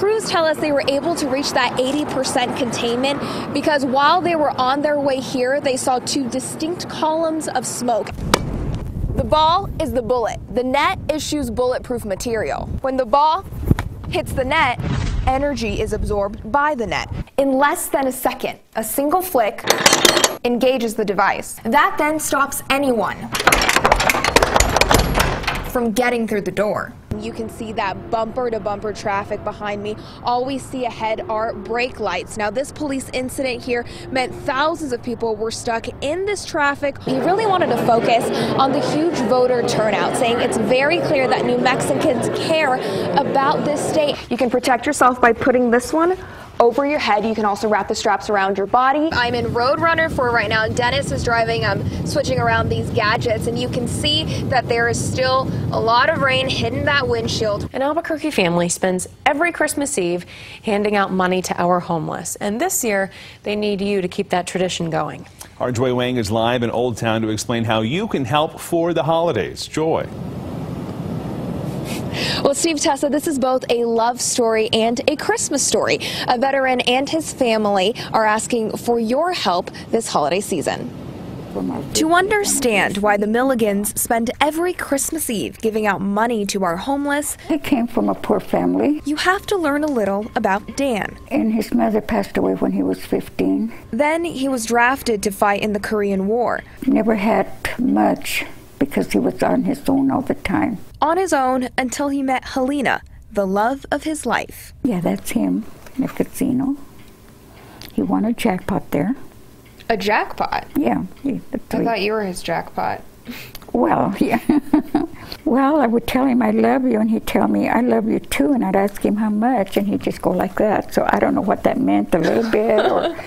crews tell us they were able to reach that 80% containment because while they were on their way here, they saw two distinct columns of smoke. The ball is the bullet. The net issues bulletproof material. When the ball hits the net, energy is absorbed by the net. In less than a second, a single flick engages the device. That then stops anyone from getting through the door. You can see that bumper-to-bumper traffic behind me. All we see ahead are brake lights. Now, this police incident here meant thousands of people were stuck in this traffic. He really wanted to focus on the huge voter turnout, saying it's very clear that New Mexicans care about this state. You can protect yourself by putting this one over your head. You can also wrap the straps around your body. I'm in Roadrunner 4 right now. Dennis is driving. I'm switching around these gadgets, and you can see that there is still a lot of rain hitting that windshield. An Albuquerque family spends every Christmas Eve handing out money to our homeless, and this year they need you to keep that tradition going. Our Joy Wang is live in Old Town to explain how you can help for the holidays. Joy. Well, Steve, Tessa, this is both a love story and a Christmas story. A veteran and his family are asking for your help this holiday season. To understand why the Milligans spend every Christmas Eve giving out money to our homeless, I came from a poor family. You have to learn a little about Dan. And his mother passed away when he was 15. Then he was drafted to fight in the Korean War. Never had much because he was on his own all the time. On his own until he met Helena, the love of his life. Yeah, that's him in the casino. He won a jackpot there. A jackpot? Yeah. I thought you were his jackpot. Well, yeah. Well, I would tell him I love you, and he'd tell me I love you too, and I'd ask him how much, and he'd just go like that. So I don't know what that meant, a little bit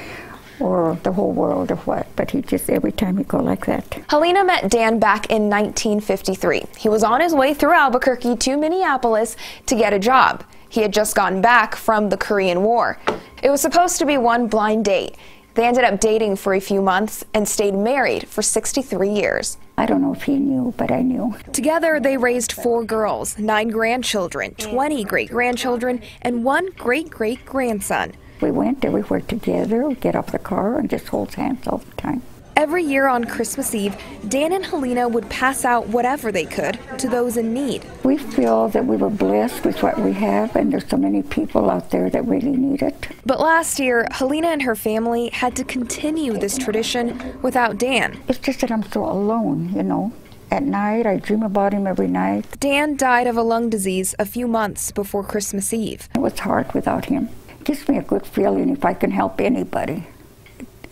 or the whole world or what, but he just, every time he'd go like that. Helena met Dan back in 1953. He was on his way through Albuquerque to Minneapolis to get a job. He had just gotten back from the Korean War. It was supposed to be one blind date. They ended up dating for a few months and stayed married for 63 years. I don't know if he knew, but I knew. Together, they raised 4 girls, 9 grandchildren, 20 great-grandchildren, and 1 great-great-grandson. We went everywhere together, get off the car, and just hold hands all the time. Every year on Christmas Eve, Dan and Helena would pass out whatever they could to those in need. We feel that we were blessed with what we have, and there's so many people out there that really need it. But last year, Helena and her family had to continue this tradition without Dan. It's just that I'm so alone, you know. At night, I dream about him every night. Dan died of a lung disease a few months before Christmas Eve. It was hard without him. It gives me a good feeling if I can help anybody.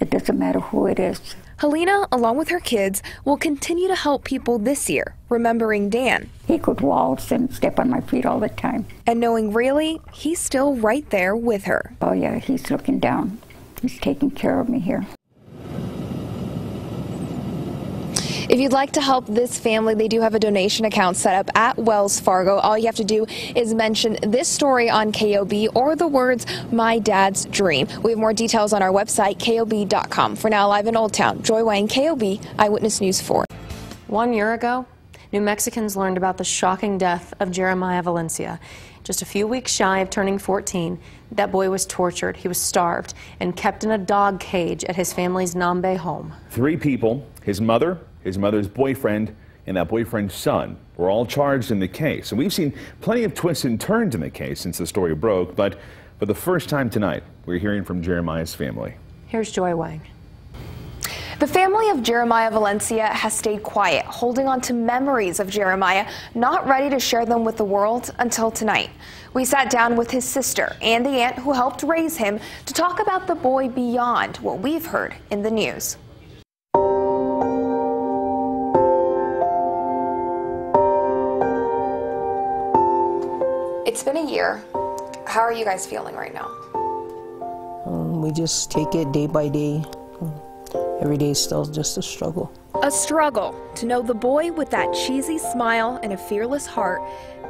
It doesn't matter who it is. Helena, along with her kids, will continue to help people this year, remembering Dan. He could waltz and step on my feet all the time. And knowing really, he's still right there with her. Oh yeah, he's looking down. He's taking care of me here. If you'd like to help this family, they do have a donation account set up at Wells Fargo. All you have to do is mention this story on KOB or the words, "My Dad's Dream." We have more details on our website, KOB.com. For now, live in Old Town, Joy Wang, KOB, Eyewitness News 4. 1 year ago, New Mexicans learned about the shocking death of Jeremiah Valencia. Just a few weeks shy of turning 14, that boy was tortured, he was starved, and kept in a dog cage at his family's NMBA home. 3 people, his mother, his mother's boyfriend, and that boyfriend's son were all charged in the case. And we've seen plenty of twists and turns in the case since the story broke, but for the first time tonight, we're hearing from Jeremiah's family. Here's Joy Wang. The family of Jeremiah Valencia has stayed quiet, holding on to memories of Jeremiah, not ready to share them with the world until tonight. We sat down with his sister and the aunt who helped raise him to talk about the boy beyond what we've heard in the news. It's been a year. How are you guys feeling right now? We just take it day by day. Every day is still just a struggle. A struggle to know the boy with that cheesy smile and a fearless heart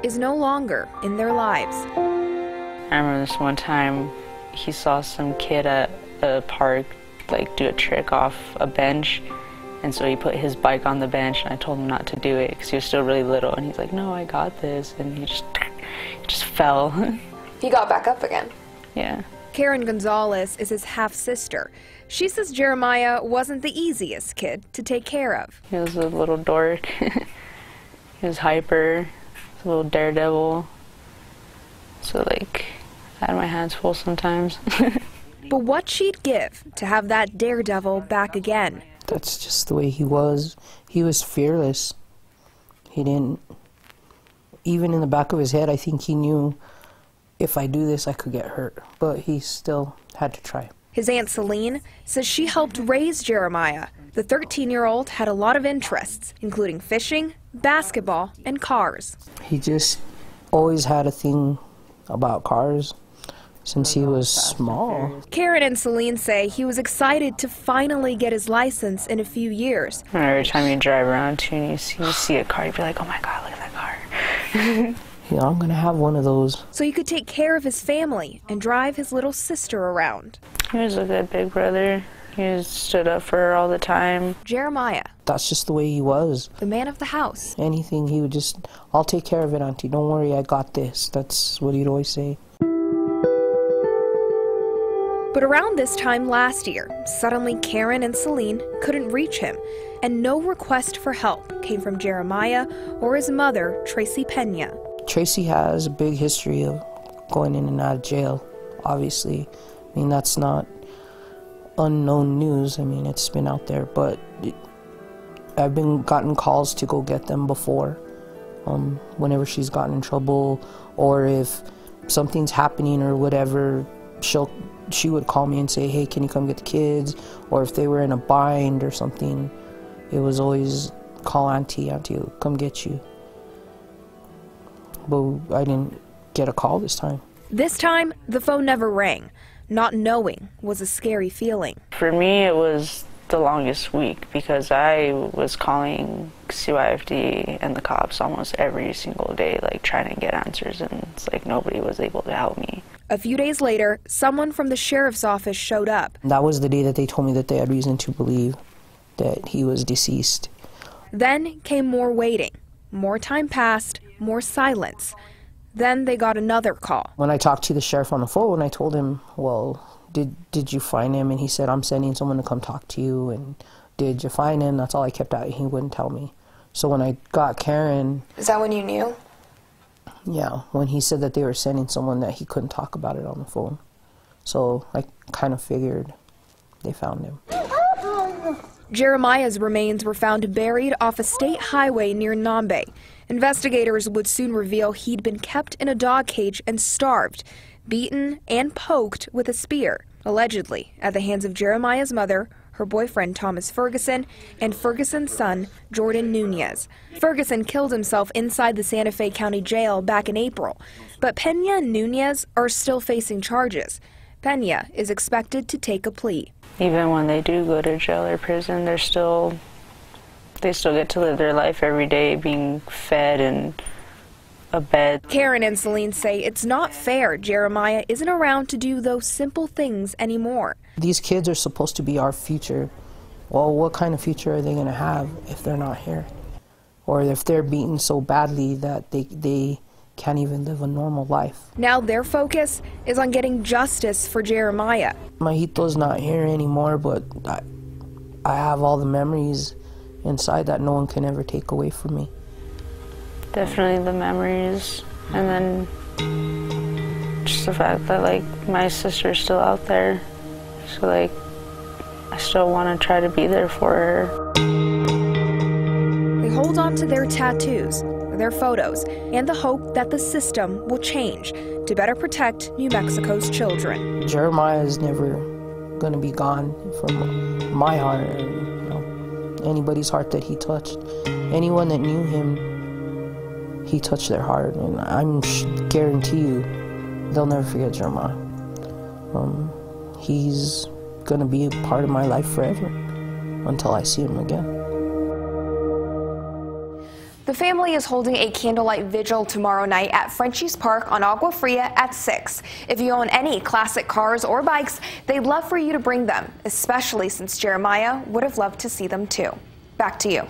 is no longer in their lives. I remember this one time he saw some kid at a park like do a trick off a bench, and so he put his bike on the bench, and I told him not to do it because he was still really little, and he's like, "No, I got this," and he just fell. He got back up again. Yeah. Karen Gonzalez is his half-sister. She says Jeremiah wasn't the easiest kid to take care of. He was a little dork. He was hyper, a little daredevil. So, like, I had my hands full sometimes. But what she'd give to have that daredevil back again. That's just the way he was. He was fearless. He didn't, even in the back of his head, I think he knew if I do this, I could get hurt. But he still had to try. His Aunt Celine says she helped raise Jeremiah. The 13-year-old had a lot of interests, including fishing, basketball, and cars. He just always had a thing about cars since he was small. Karen and Celine say he was excited to finally get his license in a few years. Every time you drive around too and you see a car, you'd be like, oh my God, look at that car. Yeah, I'm gonna have one of those. So he could take care of his family and drive his little sister around. He was a good big brother. He stood up for her all the time. Jeremiah, That's just the way he was. the man of the house. Anything, he would just, I'll take care of it, Auntie. Don't worry, I got this. That's what he'd always say. But around this time last year, suddenly Karen and Celine couldn't reach him, and no request for help came from Jeremiah or his mother, Tracy Pena. Tracy has a big history of going in and out of jail, obviously. I mean, that's not unknown news. I mean, it's been out there, but I've gotten calls to go get them before, whenever she's gotten in trouble, or if something's happening or whatever, she would call me and say, hey, can you come get the kids? Or if they were in a bind or something, it was always, call Auntie will come get you. But I didn't get a call this time. This time, the phone never rang. Not knowing was a scary feeling. For me, it was the longest week because I was calling CYFD and the cops almost every single day, like trying to get answers, and it's like nobody was able to help me. A few days later, someone from the sheriff's office showed up. That was the day that they told me that they had reason to believe that he was deceased. Then came more waiting. More time passed, more silence. Then they got another call. When I talked to the sheriff on the phone, I told him, well, did you find him? And he said, I'm sending someone to come talk to you. And did you find him? That's all I kept out. He wouldn't tell me. So when I got Karen... Is that when you knew? Yeah, when he said that they were sending someone, that he couldn't talk about it on the phone. So I kind of figured they found him. Jeremiah's remains were found buried off a state highway near NMBA. Investigators would soon reveal he'd been kept in a dog cage and starved, beaten and poked with a spear, allegedly at the hands of Jeremiah's mother, her boyfriend Thomas Ferguson, and Ferguson's son, Jordan Nunez. Ferguson killed himself inside the Santa Fe County Jail back in April, but Pena and Nunez are still facing charges. Pena is expected to take a plea. Even when they do go to jail or prison, they still get to live their life every day, being fed and a bed. Karen and Celine say it's not fair Jeremiah isn't around to do those simple things anymore. These kids are supposed to be our future. Well, what kind of future are they going to have if they're not here? Or if they're beaten so badly that they can't even live a normal life. Now their focus is on getting justice for Jeremiah. Mahito's not here anymore, but I have all the memories inside that no one can ever take away from me. Definitely the memories, and then just the fact that, like, my sister's still out there. So, like, I still want to try to be there for her. They hold on to their tattoos, their photos, and the hope that the system will change to better protect New Mexico's children. Jeremiah is never going to be gone from my heart, or anybody's heart that he touched. Anyone that knew him, he touched their heart, and I'm guarantee you they'll never forget Jeremiah. He's going to be a part of my life forever until I see him again. The family is holding a candlelight vigil tomorrow night at Frenchies Park on Agua Fria at 6. If you own any classic cars or bikes, they'd love for you to bring them, especially since Jeremiah would have loved to see them too. Back to you.